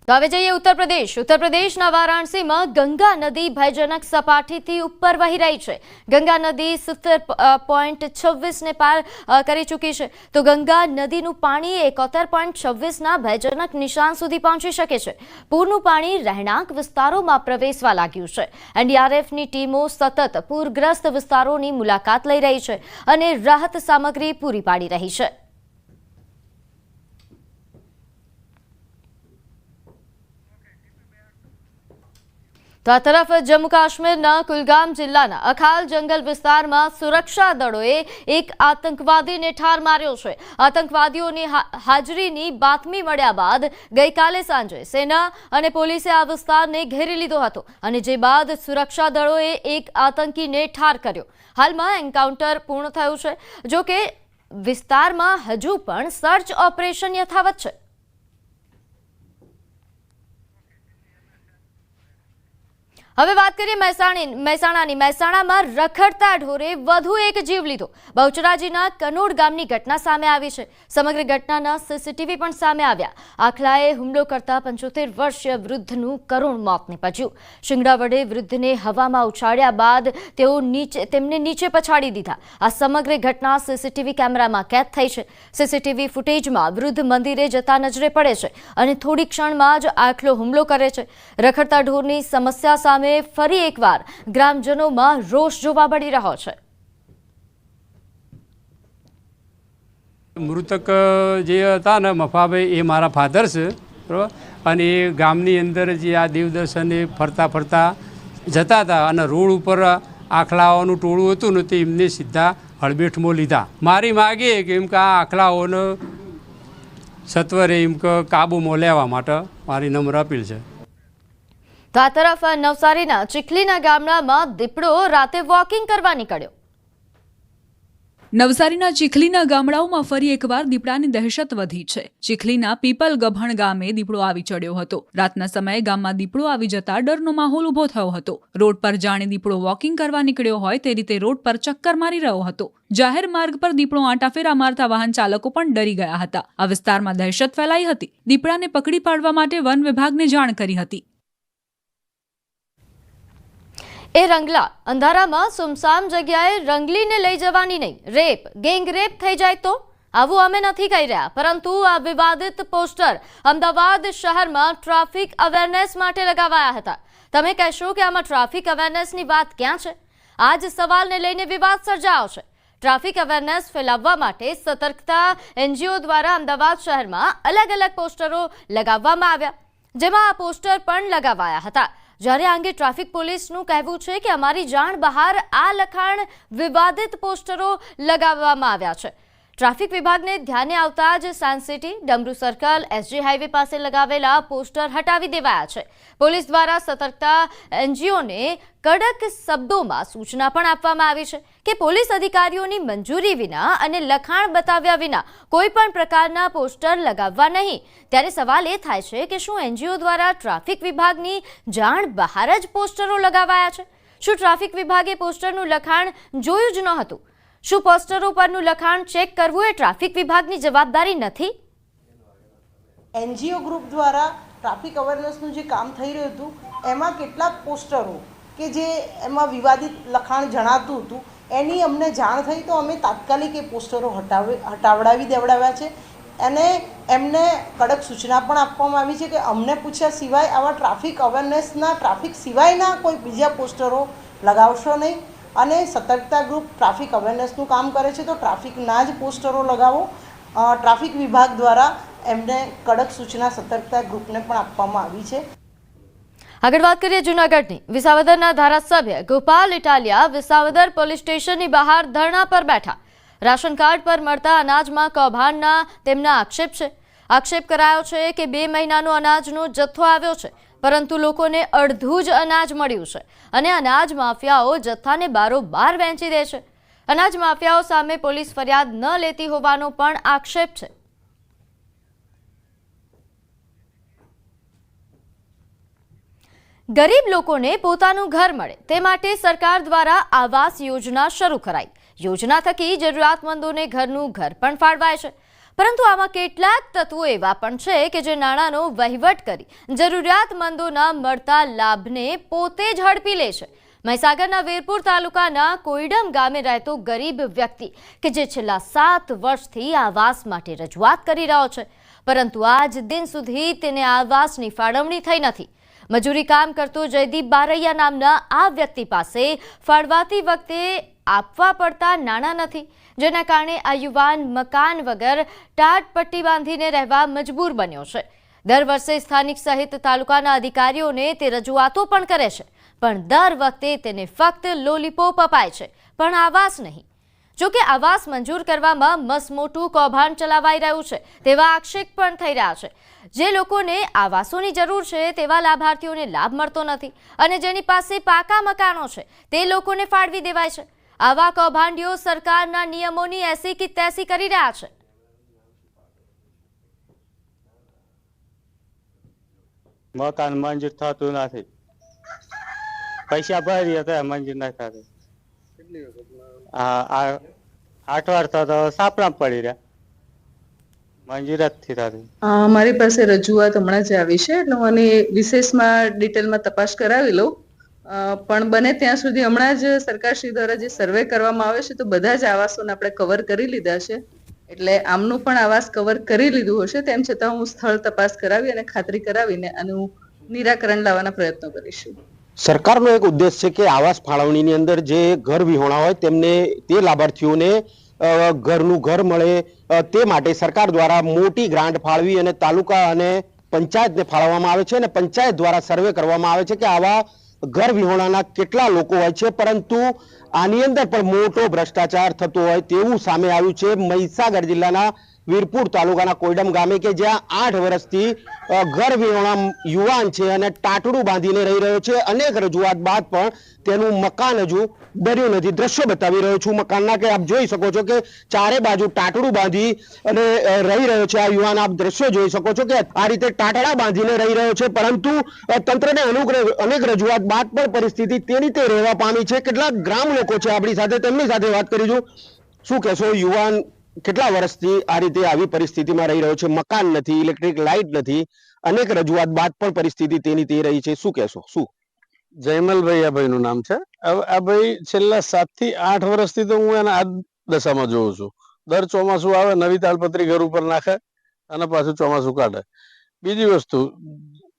તો હવે જઈએ ઉત્તર પ્રદેશના વારાણસીમાં ગંગા નદી ભયજનક સપાટીથી ઉપર વહી રહી છે। ગંગા નદી 70.26 ને પાર કરી ચૂકી છે। તો ગંગા નદીનું પાણી 71.26ના ભયજનક નિશાન સુધી પહોંચી શકે છે। પૂરનું પાણી રહેણાંક વિસ્તારોમાં પ્રવેશવા લાગ્યું છે। એનડીઆરએફની ટીમો સતત પૂરગ્રસ્ત વિસ્તારોની મુલાકાત લઈ રહી છે અને રાહત સામગ્રી પૂરી પાડી રહી છે। તો આ તરફ જમ્મુ કાશ્મીરના કુલગામ જિલ્લાના અખાલ જંગલ વિસ્તારમાં સુરક્ષા દળોએ એક આતંકવાદીને ઠાર માર્યો છે। આતંકવાદીઓની હાજરીની બાતમી મળ્યા બાદ ગઈકાલે સાંજે સેના અને પોલીસે આ વિસ્તારને ઘેરી લીધો હતો અને જે બાદ સુરક્ષા દળોએ એક આતંકીને ઠાર કર્યો। હાલમાં એન્કાઉન્ટર પૂર્ણ થયું છે, જો કે વિસ્તારમાં હજુ પણ સર્ચ ઓપરેશન યથાવત છે। હવે વાત કરીએ મહેસાણાની। મહેસાણામાં રખડતા ઢોરે વધુ એક જીવ લીધો। બહુચરાજીના કનોડ ગામની ઘટના સામે આવી છે। સમગ્ર ઘટનાના સીસીટીવી પણ સામે આવ્યા। આખલાએ હુમલો કરતા 75 વર્ષીય વૃદ્ધનું કરુણ મોત નીપજ્યું। શિંગડા વડે વૃદ્ધને હવામાં ઉછાળ્યા બાદ તેમને નીચે પછાડી દીધા। આ સમગ્ર ઘટના સીસીટીવી કેમેરામાં કેદ થઈ છે। સીસીટીવી ફૂટેજમાં વૃદ્ધ મંદિરે જતા નજરે પડે છે અને થોડી ક્ષણમાં જ આખલો હુમલો કરે છે। રખડતા ઢોરની સમસ્યા સામે ફરી એકવાર ગ્રામજનોમાં રોષ જોવા મળી રહ્યો છે। મૃતક જે હતા ને મફાભાઈ, એ મારા ફાધર છે, બરાબર। અને એ ગામની અંદર જે આ દેવદર્શને ફરતા જતા હતા અને રોડ ઉપર આખલાઓનું ટોળું હતું ને તે એમને સીધા હળબેટમાં લીધા। મારી માગે કે એમ કે આ આખલાઓને સત્વરે એમ કે કાબૂમાં લેવા માટે મારી નમ્ર અપીલ છે। તો આ તરફ નવસારીના ચીખલીના ગામડામાં દીપડો રાતે વોકિંગ કરવા નીકળ્યો। નવસારીના ચીખલીના ગામડાઓમાં ફરી એકવાર દીપડાની દહેશત વધી છે। ચીખલીના પીપલ ગભણ ગામે દીપડો આવી ચડ્યો હતો। રાતના સમયે ગામમાં દીપડો આવી જતા ડરનો માહોલ ઉભો થયો હતો। રોડ પર જાણે દીપડો વોકિંગ કરવા નીકળ્યો હોય તે રીતે રોડ પર ચક્કર મારી રહ્યો હતો। જાહેર માર્ગ પર દીપડો આંટાફેરા મારતા વાહન ચાલકો પણ ડરી ગયા હતા। આ વિસ્તારમાં દહેશત ફેલાઈ હતી। દીપડાને પકડી પાડવા માટે વન વિભાગને જાણ કરી હતી। એ રંગલા અંધારામાં સુમસામ જગ્યાએ રંગલીને લઈ જવાની નહીં, ગેંગ રેપ થઈ જાય તો આવું અમે નથી કહી રહ્યા, પરંતુ આ વિવાદિત પોસ્ટર અમદાવાદ શહેરમાં ટ્રાફિક અવેરનેસ માટે લગાવાયા હતા। તમે કહેશો કે આમાં ટ્રાફિક અવેરનેસની વાત ક્યાં છે? આ જ સવાલને લઈને વિવાદ સર્જાયો છે। ટ્રાફિક અવેરનેસ ફેલાવવા માટે સતર્કતા એનજીઓ દ્વારા અમદાવાદ શહેરમાં અલગ અલગ પોસ્ટરો લગાવવામાં આવ્યા, જેમાં આ પોસ્ટર પણ લગાવાયા હતા। જ્યારે આ અંગે ટ્રાફિક પોલીસનું કહેવું છે કે અમારી જાણ બહાર આ લખાણ વિવાદિત પોસ્ટરો લગાવવામાં આવ્યા છે। ટ્રાફિક વિભાગને ધ્યાને આવતા જ science city, Damru circle, SG highway પાસે લગાવેલા પોસ્ટર હટાવી દેવાયા છે। પોલીસ દ્વારા સતર્કતા એનજીઓને કડક શબ્દોમાં સૂચના પણ આપવામાં આવી છે કે પોલીસ અધિકારીઓની મંજૂરી વિના અને લખાણ બતાવ્યા વિના કોઈ પણ પ્રકારના પોસ્ટર લગાવવા નહીં। ત્યારે સવાલ એ થાય છે કે શું એનજીઓ દ્વારા ટ્રાફિક વિભાગની જાણ બહાર જ પોસ્ટરો લગાવાયા છે? શું ટ્રાફિક વિભાગે પોસ્ટરનું લખાણ જોયું જ ન હતું? શું પોસ્ટરો પરનું લખાણ ચેક કરવું એ ટ્રાફિક વિભાગની જવાબદારી નથી? એનજીઓ ગ્રુપ દ્વારા ટ્રાફિક અવેરનેસનું જે કામ થઈ રહ્યું હતું એમાં કેટલાક પોસ્ટરો કે જે એમાં વિવાદિત લખાણ જણાતું હતું એની અમને જાણ થઈ તો અમે તાત્કાલિક એ પોસ્ટરો હટાવડાવી દેવડાવ્યા છે અને એમને કડક સૂચના પણ આપવામાં આવી છે કે અમને પૂછ્યા સિવાય આવા ટ્રાફિક અવેરનેસના ટ્રાફિક સિવાયના કોઈ બીજા પોસ્ટરો લગાવશો નહીં અને સતર્કતા ગ્રુપ ટ્રાફિક અવેરનેસનું કામ કરે છે તો ટ્રાફિકના જ પોસ્ટરો લગાવો। ટ્રાફિક વિભાગ દ્વારા એમને કડક સૂચના સતર્કતા ગ્રુપને પણ આપવામાં આવી છે। આગળ વાત કરીએ જૂનાગઢની। વિસાવદરના ધારાસભ્ય ગોપાલ ઇટાલિયા વિસાવદર પોલીસ સ્ટેશનની બહાર ધરણા પર બેઠા। રાશન કાર્ડ પર મળતા અનાજમાં કૌભાંડના તેમના આક્ષેપ કરાયો છે કે 2 મહિનાનો અનાજનો જથ્થો આવ્યો છે, પરંતુ લોકોને અડધું જ અનાજ મળ્યું છે અને અનાજ માફિયાઓ જથ્થાને બારોબાર વેચી દે છે। અનાજ માફિયાઓ સામે પોલીસ ફરિયાદ ન લેતી હોવાનો પણ આક્ષેપ છે। ગરીબ લોકોને પોતાનું ઘર મળે તે માટે સરકાર દ્વારા આવાસ યોજના શરૂ કરાઈ। યોજના થકી જરૂરિયાતમંદોને ઘરનું ઘર પણ ફાળવાય છે। પરંતુ આમાં કેટલાક તત્વો એવા પણ છે કે જે નાણાંનો વહીવટ કરી જરૂરિયાતમંદોના મળતા લાભને પોતે જ હડપી લે છે. મહીસાગરના વીરપુર તાલુકાના કોઈડમ ગામે રહેતો ગરીબ વ્યક્તિ કે જે છેલ્લા 7 વર્ષથી આવાસ માટે રજૂઆત કરી રહ્યો છે, પરંતુ આજ દિન સુધી તેને આવાસની ફાળવણી થઈ નથી. મજૂરી કામ કરતો જયદીપ બારૈયા નામના આ વ્યક્તિ પાસે ફાળવાતી વખતે આપવા પડતા નાણાં નથી, જેના કારણે આ યુવાન મકાન વગર ટાટપટ્ટી બાંધીને રહેવા મજબૂર બન્યો છે. દર વર્ષે સ્થાનિક સહિત તાલુકાના અધિકારીઓને તે રજૂઆતો પણ કરે છે, પણ દર વખતે તેને ફક્ત લોલીપોપ અપાય છે, પણ આવાસ નહીં. જોકે આવાસ મંજૂર કરવામાં મસમોટું કૌભાંડ ચલાવાઈ રહ્યું છે તેવા આક્ષેપ પણ થઈ રહ્યા છે. જે લોકોને આવાસોની જરૂર છે તેવા લાભાર્થીઓને લાભ મળતો નથી અને જેની પાસે પાકા મકાનો છે તે લોકોને ફાળવી દેવાય છે. આવા કૌભાંડીઓ સરકારના નિયમોની એસી કી તેસી કરી રહ્યા છે. મકાન મંજૂર થતું નથી, પૈસા ભરી હતા મંજૂર નથી થતું. 8 વાર તો સાપડા પડી રહ્યા, મંજૂર જ થતી. મારી પાસે રજૂઆત હમણાં જ આવી છે એટલે હું આની વિશેષમાં ડિટેલમાં તપાસ કરાવી લઉં, પણ બને ત્યાં સુધી હમણાં જ સરકારશ્રી દ્વારા જે સર્વે કરવામાં આવે છે તો બધા જ આવાસોને આપણે કવર કરી લીધા છે, એટલે આમનું પણ આવાસ કવર કરી લીધું હશે. તેમ છતાં હું સ્થળ તપાસ કરાવી અને ખાતરી કરાવીને આનું નિરાકરણ લાવવાના પ્રયત્નો કરીશું. સરકારનો એક ઉદ્દેશ છે કે આવાસ ફાળવણીની અંદર જે ઘર વિહોણા હોય તેમને તે લાભાર્થીઓને ઘરનું ઘર મળે તે માટે સરકાર દ્વારા મોટી ગ્રાન્ટ ફાળવી અને તાલુકા અને પંચાયતને ફાળવવામાં આવે છે અને પંચાયત દ્વારા સર્વે કરવામાં આવે છે કે આવા ઘર વિહોણાના કેટલા લોકો હોય છે, પરંતુ આની અંદર પણ મોટો ભ્રષ્ટાચાર થતો હોય તેવું સામે આવ્યું છે. મહીસાગર જિલ્લાના વીરપુર તાલુકાના કોઈડમ ગામે કે જ્યાં 8 વર્ષથી ઘર વિહોણા યુવાન છે અને ટાટડું બાંધીને રહી રહ્યો છે. અનેક રજૂઆત બાદ પણ તેનું મકાન હજુ બન્યું નથી. દ્રશ્યો બતાવી રહ્યો છું મકાનના કે આપ જોઈ શકો છો કે ચારે બાજુ ટાટડું બાંધી અને રહી રહ્યો છે આ યુવાન. આપ દ્રશ્યો જોઈ શકો છો કે આ રીતે ટાટડા બાંધીને રહી રહ્યો છે, પરંતુ તંત્રને અનેક રજૂઆત બાદ પણ પરિસ્થિતિ તેની તે રહેવા પામી છે. કેટલાક ગ્રામ લોકો છે આપણી સાથે, તેમની સાથે વાત કરીશું. શું કહેશો, યુવાન કેટલા વર્ષથી આ રીતે આવી પરિસ્થિતિમાં રહી રહ્યો છે, મકાન નથી, ઇલેક્ટ્રિક લાઇટ નથી, અનેક રજૂઆત બાદ પણ પરિસ્થિતિ તેની તે રહી છે, શું કહેશો? શું? જયમલભાઈ આ ભાઈનું નામ છે. આ ભાઈ છેલ્લા 7 થી 8 વર્ષથી તો હું એના આ દશામાં જોઉં છું. દર ચોમાસું આવે નવી તાલપત્રી ઘર ઉપર નાખે અને પાછું ચોમાસું કાઢે. બીજી વસ્તુ,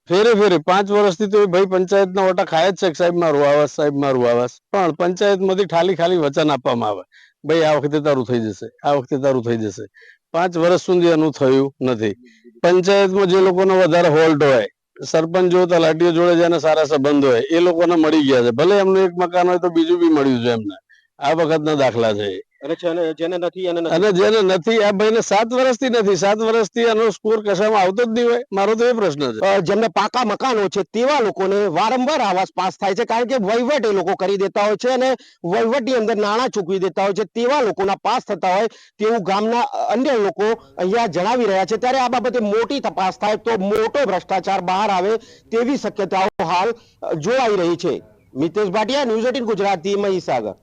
ફેરે 5 વર્ષથી તો ભાઈ પંચાયતના ઓટા ખાય જ છે કે સાહેબ મારું આવાસ, સાહેબ મારું આવાસ, પણ પંચાયતમાંથી ખાલી વચન આપવામાં આવે ભાઈ આ વખતે તારું થઈ જશે, આ વખતે તારું થઈ જશે. 5 વર્ષ સુધી એનું થયું નથી. પંચાયતમાં જે લોકોનો વધારે હોલ્ડ હોય, સરપંચો તલાટીઓ જોડે જેને સારા સંબંધ હોય એ લોકોને મળી ગયા છે. ભલે એમનું એક મકાન હોય તો બીજું બી મળ્યું છે એમને. આ વખતના દાખલા છે. અને જેને નથી આ ભાઈને 7 વર્ષથી નથી, 7 વર્ષથી એનો સ્કોર કશામાં આવતો જ નહીં હોય. મારો તો એ પ્રશ્ન છે. જેમને પાકા મકાનો છે તેવા લોકોને વારંવાર આવાસ પાસ થાય છે, કારણ કે વહીવટ એ લોકો કરી દેતા હોય છે અને વહીવટની અંદર નાણાં ચૂકવી દેતા હોય છે. તેવા લોકોના પાસ થતા હોય તેવું ગામના અન્ય લોકો અહીંયા જણાવી રહ્યા છે. ત્યારે આ બાબતે મોટી તપાસ થાય તો મોટો ભ્રષ્ટાચાર બહાર આવે તેવી શક્યતાઓ હાલ જોવાઈ રહી છે. મિતેશ ભાટિયા, ન્યૂઝ 18 ગુજરાતી, મહીસાગર.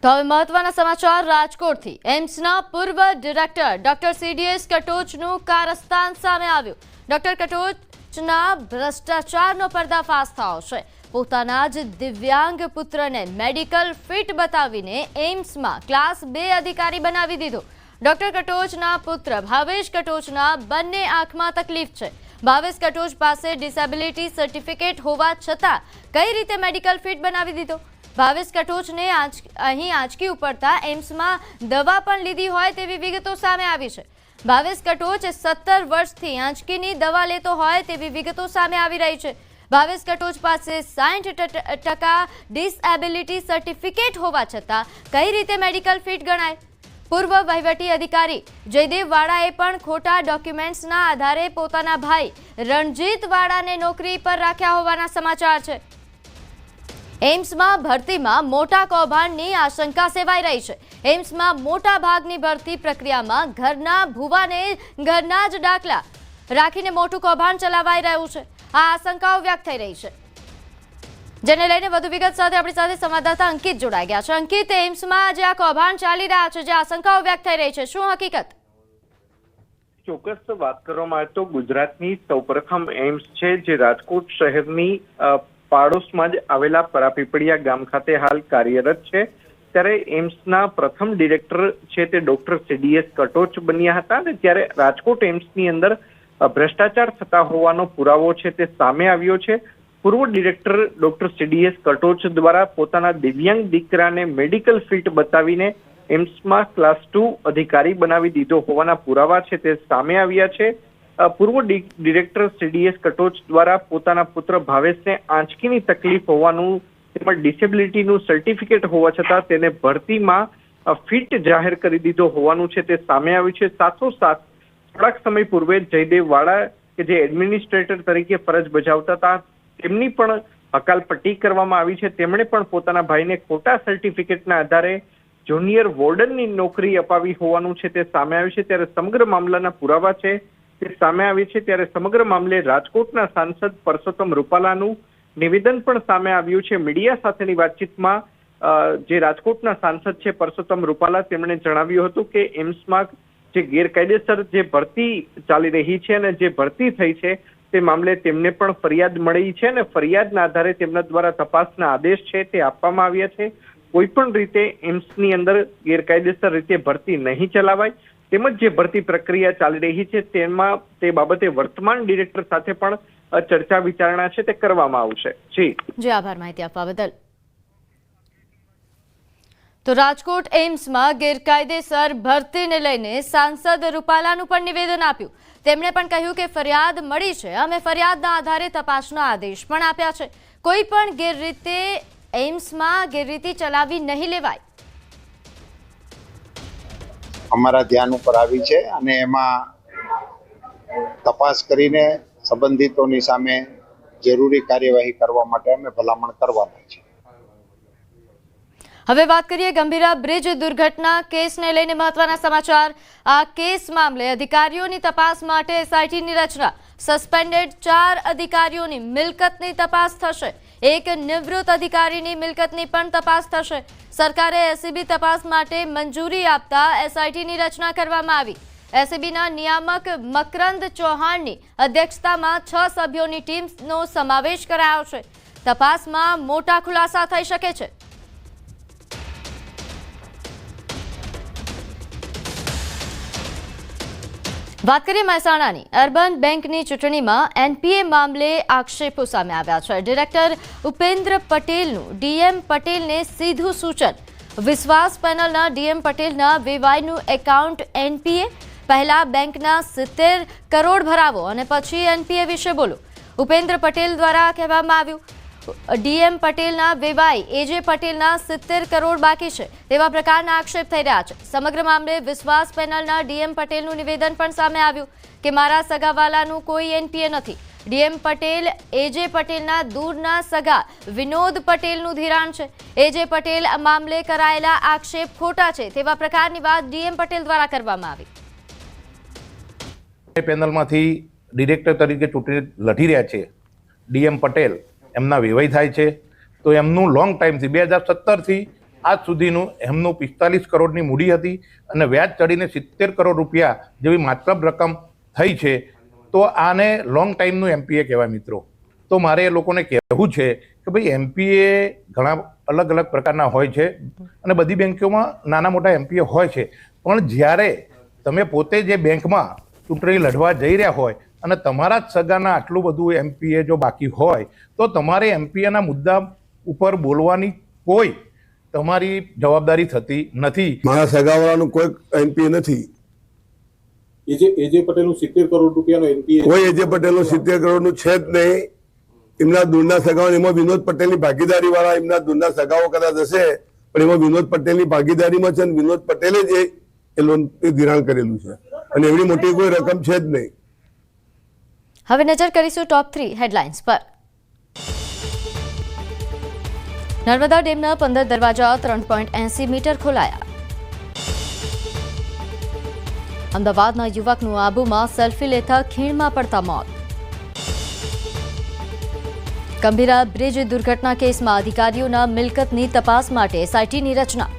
તો હવે મહત્વના સમાચાર રાજકોટથી. એમ્સના પૂર્વ ડિરેક્ટર ડોક્ટર CDS કટોચનું કારસ્તાન સામે આવ્યું. ડોક્ટર કટોચના ભ્રષ્ટાચારનો પર્દાફાશ થયો છે. પોતાના જ દિવ્યાંગ પુત્રને મેડિકલ ફિટ બતાવીને એમ્સમાં ક્લાસ 2 અધિકારી બનાવી દીધો. ડોક્ટર કટોચના પુત્ર ભાવેશ કટોચના બંને આંખમાં તકલીફ છે. ભાવેશ કટોચ પાસે ડિસેબિલિટી સર્ટિફિકેટ હોવા છતાં કઈ રીતે મેડિકલ ફિટ બનાવી દીધો? ભાવેશ કટોચને અહીં આંચકી ઉપડતા એમ્સમાં દવા પણ લીધી હોય તેવી વિગતો સામે આવી છે. ભાવેશ કટોચ 17 વર્ષથી આંચકીની દવા લેતો હોય તેવી વિગતો સામે આવી રહી છે. ભાવેશ કટોચ પાસે 60% ડિસેબિલિટી સર્ટિફિકેટ હોવા છતાં કઈ રીતે મેડિકલ ફિટ ગણાય? પૂર્વ વહીવટી અધિકારી જયદેવ વાળાએ પણ ખોટા ડોક્યુમેન્ટ્સના આધારે પોતાના ભાઈ રણજીત વાળાને નોકરી પર રાખ્યા હોવાના સમાચાર છે. એમ્સમાં ભરતીમાં મોટા કૌભાંડની આશંકા સેવાઈ રહી છે. એમ્સમાં મોટા ભાગની ભરતી પ્રક્રિયામાં ઘરના ભુવાને ઘરના જ દાખલા રાખીને મોટું કૌભાંડ ચલાવાઈ રહ્યું છે. આ આશંકાઓ વ્યક્ત થઈ રહી છે, જેને લઈને વધુ વિગત સાથે આપણી સાથે સંવાદદાતા અંકિત જોડાઈ ગયા છે. અંકિત, એમ્સમાં જે આ કૌભાંડ ચાલી રહ્યા છે, જે આશંકાઓ વ્યક્ત થઈ રહી છે, શું હકીકત? ચોક્કસ વાત કરવામાં આવે તો ગુજરાતની સૌપ્રથમ એમ્સ છે જે રાજકોટ શહેરની પાડોશમાં જ આવેલા પરાપીપળિયા ગામ ખાતે હાલ કાર્યરત છે। ત્યારે એમ્સના પ્રથમ ડિરેક્ટર છે તે ડોક્ટર CDS કટોચ બન્યા હતા અને ત્યારે રાજકોટ એમ્સની અંદર ભ્રષ્ટાચાર થતા હોવાનો પુરાવો છે તે સામે આવ્યો છે। પૂર્વ ડિરેક્ટર ડોક્ટર CDS કટોચ દ્વારા પોતાના દિવ્યાંગ દીકરાને મેડિકલ ફિટ બતાવીને એમ્સમાં ક્લાસ 2 અધિકારી બનાવી દીધો હોવાના પુરાવા છે તે સામે આવ્યા છે। પૂર્વ ડિરેક્ટર CDS કટોચ દ્વારા પોતાના પુત્ર ભાવેશને આંચકીની તકલીફ હોવાનું તેમજ ડિસેબિલિટીનું સર્ટિફિકેટ હોવા છતાં તેને ભરતીમાં ફિટ જાહેર કરી દીધો હોવાનું છે તે સામે આવ્યું છે। સાથોસાથ થોડાક સમય પૂર્વે જયદેવ વાળા કે જે એડમિનિસ્ટ્રેટર તરીકે ફરજ બજાવતા હતા તેમની પણ હકાલપટ્ટી કરવામાં આવી છે। તેમણે પણ પોતાના ભાઈને ખોટા સર્ટિફિકેટના આધારે જુનિયર વોર્ડનની નોકરી અપાવી હોવાનું છે તે સામે આવ્યું છે। ત્યારે સમગ્ર મામલાના પુરાવા છે તે સામે આવી છે। ત્યારે સમગ્ર મામલે રાજકોટના સાંસદ પરસોત્તમ રૂપાલાનું નિવેદન પણ સામે આવ્યું છે। મીડિયા સાથેની વાતચીતમાં જે રાજકોટના સાંસદ છે પરસોત્તમ રૂપાલા તેમણે જણાવ્યું હતું કે એમ્સમાં જે ગેરકાયદેસર જે ભરતી ચાલી રહી છે અને જે ભરતી થઈ છે તે મામલે તેમને પણ ફરિયાદ મળી છે અને ફરિયાદના આધારે તેમના દ્વારા તપાસના આદેશ છે તે આપવામાં આવ્યા છે। કોઈ પણ રીતે એમ્સની અંદર ગેરકાયદેસર રીતે ભરતી નહીં ચલાવાય તેમજ જે ભરતી પ્રક્રિયા ચાલી રહી છે તેમાં તે બાબતે વર્તમાન ડિરેક્ટર સાથે પણ ચર્ચા વિચારણા છે તે કરવામાં આવશે। જી આભાર માહિતી આપવા બદલ। તો રાજકોટ એમ્સમાં ગેરકાયદેસર ભરતીને લઈને સાંસદ રૂપાલાનું પણ નિવેદન આપ્યું। તેમણે પણ કહ્યું કે ફરિયાદ મળી છે, અમે ફરિયાદના આધારે તપાસના આદેશ પણ આપ્યા છે। કોઈ પણ ગેરરીતે એમ્સમાં ગેરરીતિ ચલાવી નહીં લેવાય। અમારા ધ્યાન ઉપર આવી છે અને એમાં તપાસ કરીને સંબંધિતોની સામે જરૂરી કાર્યવાહી કરવા માટે અમે ભલામણ કરવાના છીએ। હવે વાત કરીએ ગંભીરા બ્રિજ દુર્ઘટના કેસને લઈને મહત્વના સમાચાર। આ કેસ મામલે અધિકારીઓની તપાસ માટે SITની રચના। સસ્પેન્ડેડ 4 અધિકારીઓની મિલકતની તપાસ થશે। એક નિવૃત્ત અધિકારીની મિલકતની પણ તપાસ થશે। સરકારે SEB તપાસ માટે મંજૂરી આપતા SITની રચના કરવામાં આવી। SEBના નિયામક મકરંદ ચૌહાણની અધ્યક્ષતામાં 6 સભ્યોની ટીમનો સમાવેશ કરાયો છે। તપાસમાં મોટા ખુલાસા થઈ શકે છે। વાત કરીએ મહેસાણાની અર્બન બેંકની ચૂંટણીમાં NPA મામલે આક્ષેપો સામે આવ્યા છે। ડિરેક્ટર ઉપેન્દ્ર પટેલનું DM પટેલને સીધું સૂચન। વિશ્વાસ પેનલના DM પટેલના VYનું એકાઉન્ટ NPA। પહેલા બેંકના 70 કરોડ ભરાવો અને પછી NPA વિશે બોલો। ઉપેન્દ્ર પટેલ દ્વારા કહેવામાં આવ્યું DM પટેલના VY AJ પટેલના 70 કરોડ બાકી છે તેવા પ્રકારના આક્ષેપ થઈ રહ્યા છે। સમગ્ર મામલે વિશ્વાસ પેનલના DM પટેલનું નિવેદન પણ સામે આવ્યું કે મારા સગાવાલાનું કોઈ NPA નથી। DM પટેલ AJ પટેલના દૂરના સગા વિનોદ પટેલનું ધિરાણ છે। AJ પટેલ આ મામલે કરાયેલા આક્ષેપ ખોટા છે તેવા પ્રકારની વાત DM પટેલ દ્વારા કરવામાં આવી। પેનલમાંથી ડિરેક્ટર તરીકે ચૂંટણી લડી રહ્યા છે DM પટેલ, એમના વેવાઈ થાય છે તો એમનું લોંગ ટાઈમથી 2017થી આજ સુધીનું એમનું 45 કરોડની મૂડી હતી અને વ્યાજ ચડીને 70 કરોડ રૂપિયા જેવી માત્ર રકમ થઈ છે તો આને લોંગ ટાઈમનું NPA કહેવાય મિત્રો। તો મારે એ લોકોને કહેવું છે કે ભાઈ NPA ઘણા અલગ અલગ પ્રકારના હોય છે અને બધી બેંકોમાં નાના મોટા NPA હોય છે, પણ જ્યારે તમે પોતે જે બેંકમાં ચૂંટણી લડવા જઈ રહ્યા હોય અને તમારા જ સગાના આટલું બધું NPA જો બાકી હોય તો તમારે NPAના મુદ્દા ઉપર બોલવાની કોઈ તમારી જવાબદારી થતી નથી। મારા સગાવાળાનું કોઈ NPA નથી। AJ પટેલનું 70 કરોડ રૂપિયાનું NPA કોઈ AJ પટેલનું 70 કરોડનું છે જ નહીં। એમના દૂરના સગાઓ, એમાં વિનોદ પટેલની ભાગીદારી વાળા એમના દૂરના સગાઓ કદાચ હશે પણ એમાં વિનોદ પટેલની ભાગીદારીમાં છે અને વિનોદ પટેલે જ એ લોન ધિરાણ કરેલું છે અને એવડી મોટી કોઈ રકમ છે જ નહીં। હવે નજર કરીશું ટોપ 3 હેડલાઇન્સ પર। નર્મદા ડેમના 15 દરવાજા 3.80 મીટર ખોલાયા। અમદાવાદના યુવકનું આબુમાં સેલ્ફી લેતા ખીણમાં પડતા મોત। ગંભીરા બ્રિજ દુર્ઘટના કેસમાં અધિકારીઓના મિલકતની તપાસ માટે SITની રચના।